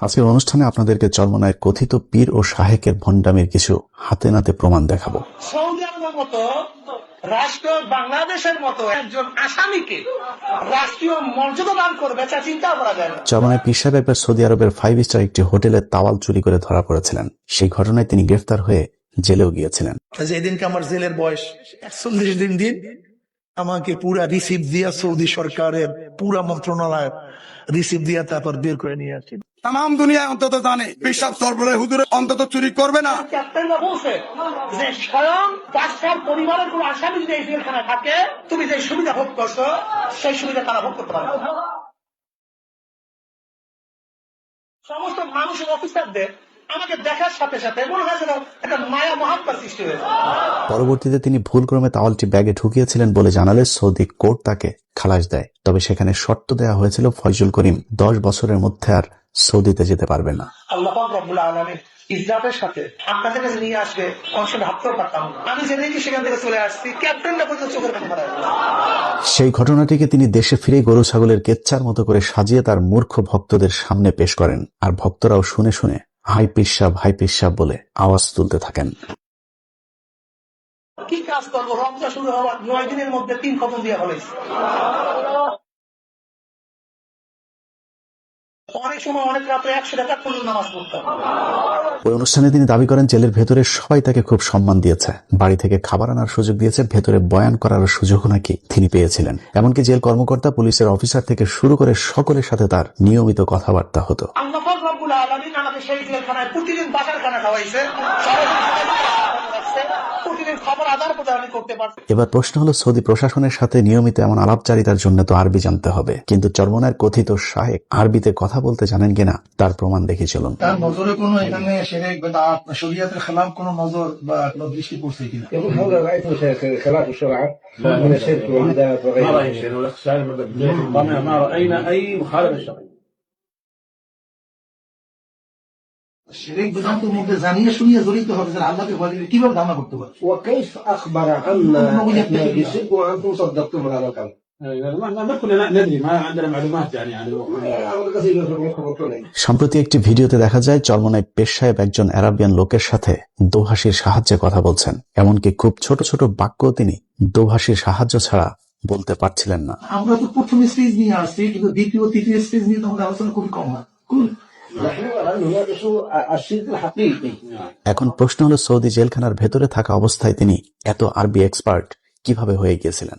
আজকের অনুষ্ঠানে আপনাদেরকে চরমনায়ের কথিত পীর ও শাহেকের ভণ্ডামির কিছু হাতে নাতে প্রমাণ দেখাবো। সৌদি আরবের মতো রাষ্ট্র বাংলাদেশের মতো একজন আসামিকে রাষ্ট্রীয় মর্যাদা দান করবে তা চিন্তা করা যায় না। চরমনায় পীর সাহেব একবার সৌদি আরবের 5 স্টার একটি হোটেলে তাওয়াল চুরি করে ধরা পড়েছিলেন। সেই ঘটনায় তিনি গ্রেফতার হয়ে জেলেও গিয়েছিলেন। যেদিনকে আমার জেলের বয়স 41 দিন আমাকে পুরা রিসিভ দিয়া সৌদি সরকারের পুরা মন্ত্রণালয় রিসিভ দিয়া তারপর বের করে নিয়ে আসি। তাম দুনিয়ায় অন্তত জানে বিশ্বাস সরবরাহ হুজুরে অন্তত চুরি করবে না। ক্যাপ্টেনরা বলছে যে স্বয়ং বাদশার পরিবারের কোন আসামি যদি এই জেলখানায় থাকে তুমি যে সুবিধা ভোগ করছো সেই সুবিধা তারা ভোগ করতে পারে। সমস্ত মানুষের অফিসারদের আমাকে দেখার সাথে সাথে মনে হয় যেন একটা মায়া মহাত্মার সৃষ্টি হয়েছে। পরবর্তীতে তিনি ভুলক্রমে তাওয়ালটি ব্যাগে ঢুকিয়েছিলেন বলে জানালে সৌদি কোর্ট তাকে খালাস দেয়। তবে সেখানে শর্ত দেওয়া হয়েছিল ফয়জুল করিম 10 বছরের মধ্যে আর সৌদিতে যেতে পারবে না। আল্লাহ পাক রব্বুল আলামিন ইসরাফের সাথে আপনাদের কাছে নিয়ে আসবে কনসেপ্ট ভাবতেও পারতাম না। আমি জেনে কি সেখান থেকে চলে আসছি, ক্যাপ্টেনটা পর্যন্ত চোখের পানি ফেলে সেই ঘটনাটিকে তিনি দেশে ফিরে গরু ছাগলের কেচ্চার মতো করে সাজিয়ে তার মূর্খ ভক্তদের সামনে পেশ করেন। আর ভক্তরাও শুনে শুনে হাই পিসাব বলে আওয়াজ তুলতে থাকেন। কি কাজ করবো? রমজান শুরু হওয়ার 9 দিনের মধ্যে 3 খতম দেওয়া হয়েছে। অনেক সময় অনেক রাতে 100 টাকা পর্যন্ত নামাজ পড়তাম। ওই অনুষ্ঠানে তিনি দাবি করেন জেলের ভেতরে সবাই তাকে খুব সম্মান দিয়েছে, বাড়ি থেকে খাবার আনার সুযোগ দিয়েছে, ভেতরে বয়ান করার সুযোগও নাকি তিনি পেয়েছিলেন। এমনকি জেল কর্মকর্তা, পুলিশের অফিসার থেকে শুরু করে সকলের সাথে তার নিয়মিত কথাবার্তা হতো। আল্লাহ পাক রব্বুল আলামিন আমাকে সেই জেলখানায় প্রতিদিন বাজার খানা খাওয়াইছে, প্রতিদিন খবর আদান প্রদান করতে পারছে। এবার প্রশ্ন হলো, সৌদি প্রশাসনের সাথে নিয়মিত এমন আলাপচারিতার জন্য তো আরবি জানতে হবে, কিন্তু চরমনায়ের কথিত শাহেক আরবিতে কথা বলতে জানেন কিনা তার প্রমাণ দেখে চলুন। তার নজরে কোনো এখানে শিরক বিদআত শরীয়তের খেলাফ কোনো নজর বা কোনো দৃষ্টি পড়ছে কিনা? هذا رأيته خلاف الشرع من الشرك والبدعات ما وغيره. رأي الشيخ ما رأينا أي مخالفة شرعية. শিরক বিদআতের মধ্যে জানিয়ে শুনিয়ে জড়িত হবে যে আল্লাহকে ভয় দিলে কিভাবে ধারণা করতে পারে? وكيف أخبر عنا إحنا بالشرك وأنتم صدقتم هذا الكلام؟ ما كلنا ندري ما عندنا معلومات يعني عن সম্প্রতি একটি ভিডিওতে দেখা যায় চরমনায় পেশ সাহেব একজন আরাবিয়ান লোকের সাথে দোভাষীর সাহায্যে কথা বলছেন। এমনকি খুব ছোট ছোট বাক্য তিনি দোভাষীর সাহায্য ছাড়া বলতে পারছিলেন না। আমরা তো প্রথম স্টেজ নিয়ে আসছি, কিন্তু দ্বিতীয় তৃতীয় স্টেজ নিয়ে তোমাদের আলোচনা খুবই কম হয়। نحن الآن نناقش الشرك الحقيقي. এখন প্রশ্ন হলো, সৌদি জেলখানার ভেতরে থাকা অবস্থায় তিনি এত আরবি এক্সপার্ট কিভাবে হয়ে গিয়েছিলেন?